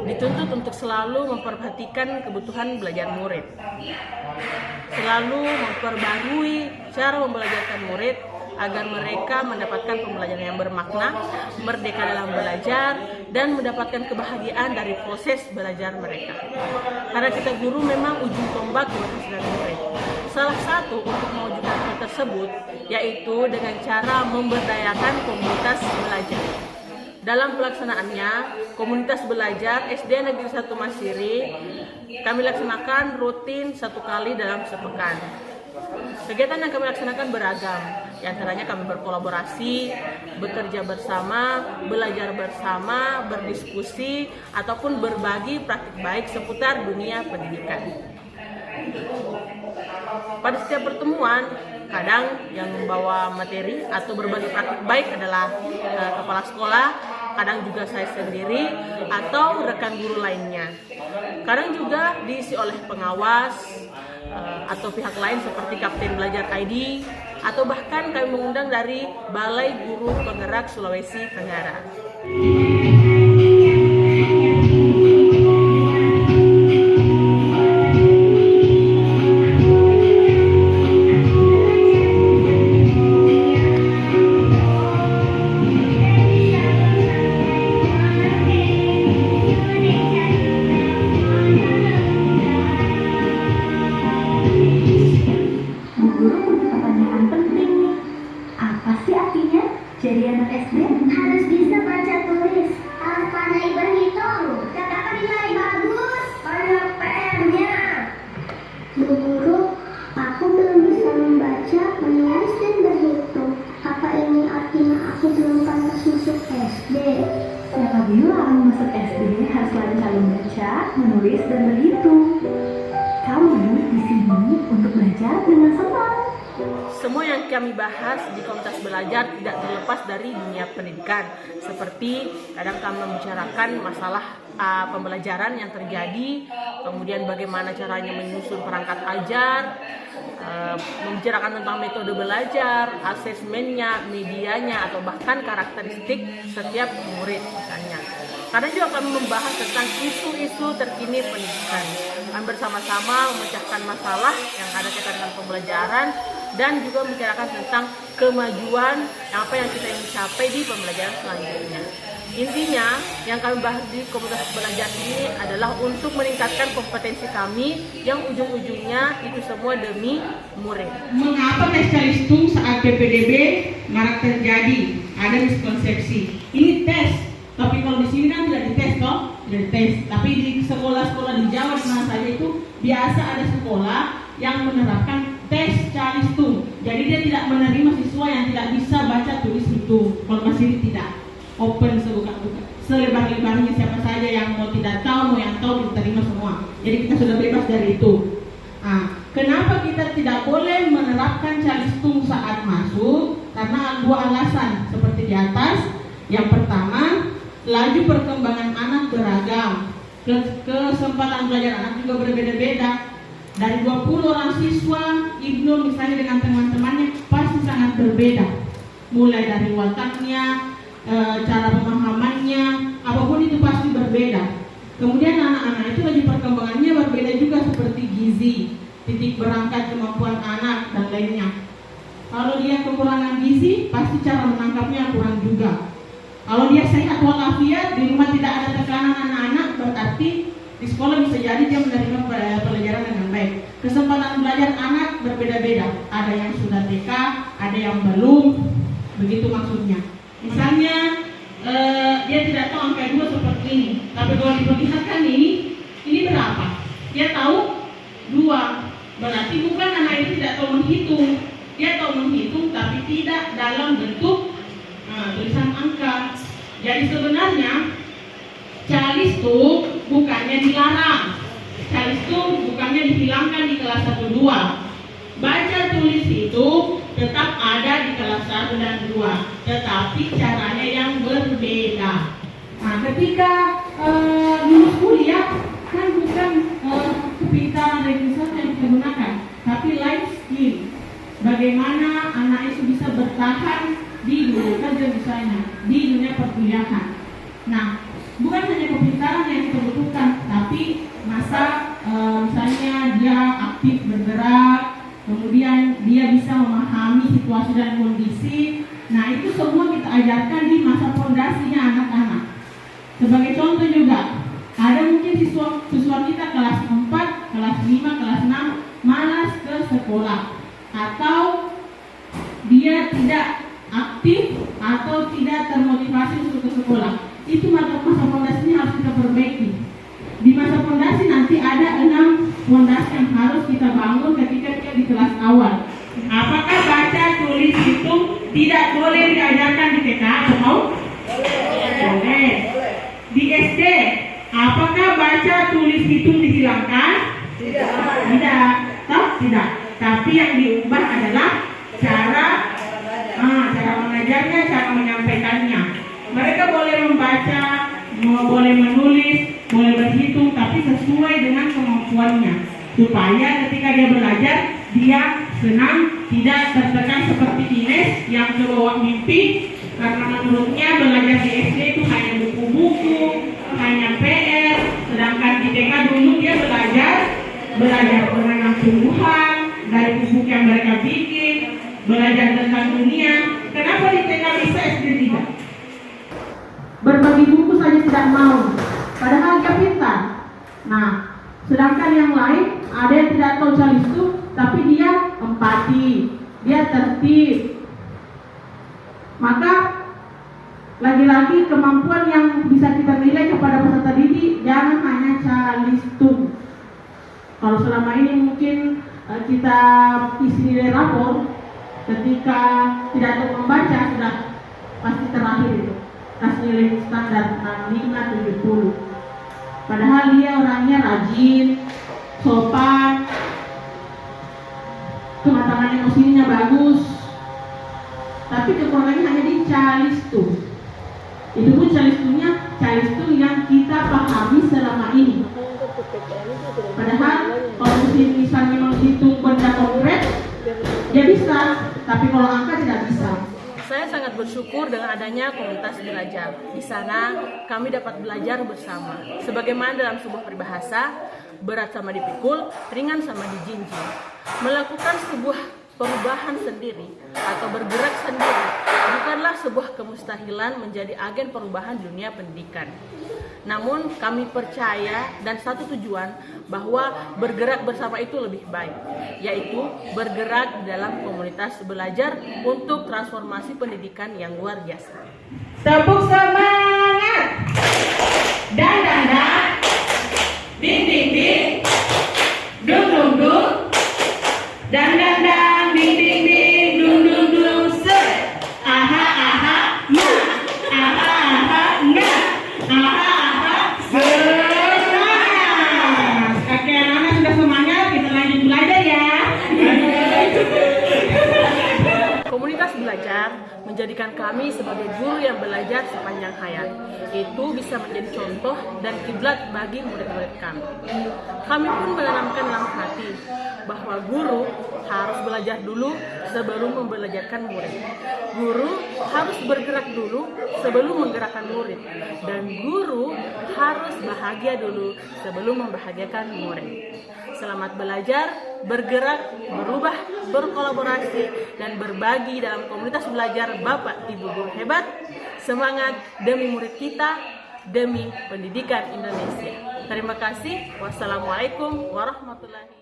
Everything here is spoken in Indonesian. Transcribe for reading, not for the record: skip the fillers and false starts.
dituntut untuk selalu memperhatikan kebutuhan belajar murid, selalu memperbarui cara membelajarkan murid agar mereka mendapatkan pembelajaran yang bermakna, merdeka dalam belajar, dan mendapatkan kebahagiaan dari proses belajar mereka. Karena kita guru memang ujung tombak keberhasilan murid. Salah satu untuk mewujudkan hal tersebut yaitu dengan cara memberdayakan komunitas belajar. Dalam pelaksanaannya, komunitas belajar SD Negeri 1 Masiri kami laksanakan rutin 1 kali dalam sepekan. Kegiatan yang kami laksanakan beragam, di antaranya kami berkolaborasi, bekerja bersama, belajar bersama, berdiskusi, ataupun berbagi praktik baik seputar dunia pendidikan. Pada setiap pertemuan, kadang yang membawa materi atau berbagi praktik baik adalah kepala sekolah, kadang juga saya sendiri atau rekan guru lainnya. Kadang juga diisi oleh pengawas atau pihak lain seperti Kapten Belajar ID, atau bahkan kami mengundang dari Balai Guru Penggerak Sulawesi Tenggara. Jadi anak SD harus bisa baca tulis, harus pandai berhitung, dapat nilai bagus, banyak PR-nya. Bu Guru, aku belum bisa membaca, menulis, dan berhitung. Apa ini artinya aku belum pantas masuk SD? Siapa bilang masuk SD harus lancar membaca, menulis, dan berhitung? Kamu di sini untuk belajar dengan senang. Semua yang kami bahas di komunitas belajar tidak terlepas dari dunia pendidikan. Seperti kadang kami membicarakan masalah pembelajaran yang terjadi, kemudian bagaimana caranya menyusun perangkat ajar, membicarakan tentang metode belajar, asesmennya, medianya, atau bahkan karakteristik setiap murid misalnya. Kadang juga kami membahas tentang isu-isu terkini pendidikan. Kami bersama-sama memecahkan masalah yang ada kaitan dengan pembelajaran dan juga membicarakan tentang kemajuan apa yang kita ingin capai di pembelajaran selanjutnya. Intinya, yang kami bahas di komunitas belajar ini adalah untuk meningkatkan kompetensi kami yang ujung-ujungnya itu semua demi murid. Mengapa tes calistung saat PPDB marak terjadi? Ada miskonsepsi. Ini tes, tapi kalau di sini kan tidak dites toh, tidak dites. Tapi di sekolah-sekolah di Jawa di mana saja itu biasa ada sekolah yang menerapkan tes calistung. Jadi dia tidak menerima siswa yang tidak bisa baca tulis hitung. Kalau masih tidak open sebuka-buka, selebar-lebarnya, siapa saja yang mau tidak tahu, mau yang tahu diterima semua. Jadi kita sudah bebas dari itu. Kenapa kita tidak boleh menerapkan calistung saat masuk? Karena dua alasan seperti di atas. Yang pertama, laju perkembangan anak beragam, kesempatan belajar anak juga berbeda-beda. Dari 20 orang siswa, Ibnu misalnya dengan teman-temannya pasti sangat berbeda. Mulai dari wataknya, cara pemahamannya, apapun itu pasti berbeda. Kemudian anak-anak itu lagi perkembangannya berbeda juga seperti gizi, titik berangkat kemampuan anak, dan lainnya. Kalau dia kekurangan gizi, pasti cara menangkapnya kurang juga. Kalau dia sehat walafiat, di rumah tidak ada tekanan anak-anak, berarti di sekolah bisa jadi dia menerima pelajaran dengan baik. Kesempatan belajar anak berbeda-beda. Ada yang sudah TK, ada yang belum. Begitu maksudnya. Misalnya dia tidak tahu angka 2 seperti ini, tapi kalau diperlihatkan ini berapa? Dia tahu 2. Berarti bukan anak itu tidak tahu menghitung. Dia tahu menghitung tapi tidak dalam bentuk tulisan angka. Jadi sebenarnya calistung bukannya dilarang, calistung bukannya dihilangkan di kelas 1 2. Baca tulis itu tetap ada di kelas 1 dan 2, tetapi caranya yang berbeda. Nah, ketika lulus kuliah kan bukan kepintaran registrasi yang digunakan, tapi life skill. Bagaimana anak itu bisa bertahan di dunia kerja misalnya, di dunia perkuliahan. Nah, bukan hanya kepintaran sekarang yang kita butuhkan, tapi masa misalnya dia aktif bergerak, kemudian dia bisa memahami situasi dan kondisi. Nah, itu semua kita ajarkan di masa fondasinya anak-anak. Sebagai contoh juga, ada mungkin siswa kita kelas 4, kelas 5, kelas 6 malas ke sekolah, atau dia tidak aktif atau tidak termotivasi untuk ke sekolah. Itu masa fondasi ini harus kita perbaiki. Di masa fondasi nanti ada 6 fondasi yang harus kita bangun ketika dia di kelas awal. Apakah baca, tulis, hitung tidak boleh diajarkan di TK atau boleh? Di SD, apakah baca, tulis, hitung dihilangkan? Tidak. Tidak. Tapi yang diubah adalah cara mengajarnya, cara menyampaikannya. Mereka boleh membaca, boleh menulis, boleh berhitung, tapi sesuai dengan kemampuannya, supaya ketika dia belajar dia senang, tidak tertekan seperti Ines yang kebawa mimpi karena menurutnya belajar di SD itu hanya buku-buku, hanya PR, sedangkan di TK dulu dia belajar mengenang tumbuhan dari buku yang mereka bikin, belajar tentang dunia. Kenapa di TK bisa, SD tidak? Berbagi buku saja tidak mau, padahal dia pintar. Nah, sedangkan yang lain ada yang tidak tahu calistung, tapi dia empati, dia tertib. Maka lagi-lagi kemampuan yang bisa kita nilai kepada peserta didik jangan hanya calistung. Kalau selama ini mungkin kita isi nilai rapor, ketika tidak tahu membaca sudah pasti terakhir itu. Kasih nilai standar 65, 70. Padahal dia orangnya rajin, sopan, kematangan emosinya bagus, tapi kekurangannya hanya di calistung. Itu pun calistung yang kita pahami selama ini. Padahal kalau misalnya menghitung benda konkret, dia bisa, tapi kalau angka tidak bisa. Saya sangat bersyukur dengan adanya komunitas belajar. Di sana kami dapat belajar bersama. Sebagaimana dalam sebuah peribahasa, berat sama dipikul, ringan sama dijinjing. Melakukan sebuah perubahan sendiri atau bergerak sendiri bukanlah sebuah kemustahilan menjadi agen perubahan dunia pendidikan. Namun kami percaya dan satu tujuan bahwa bergerak bersama itu lebih baik, yaitu bergerak dalam komunitas belajar untuk transformasi pendidikan yang luar biasa. Tepuk semangat! Dan ding ding ding, dung dung dung, dan ding ding ding, dung dung dung, set, aha aha, ma, aha aha, nga, aha. Komunitas belajar menjadikan kami sebagai guru yang belajar sepanjang hayat. Itu bisa menjadi contoh dan kiblat bagi murid-murid kami. Kami pun menanamkan dalam hati bahwa guru harus belajar dulu sebelum membelajarkan murid. Guru harus bergerak dulu sebelum menggerakkan murid. Dan guru harus bahagia dulu sebelum membahagiakan murid. Selamat belajar, bergerak, berubah, berkolaborasi, dan berbagi dalam komunitas belajar Bapak Ibu Guru Hebat. Semangat demi murid kita, demi pendidikan Indonesia. Terima kasih. Wassalamualaikum warahmatullahi wabarakatuh.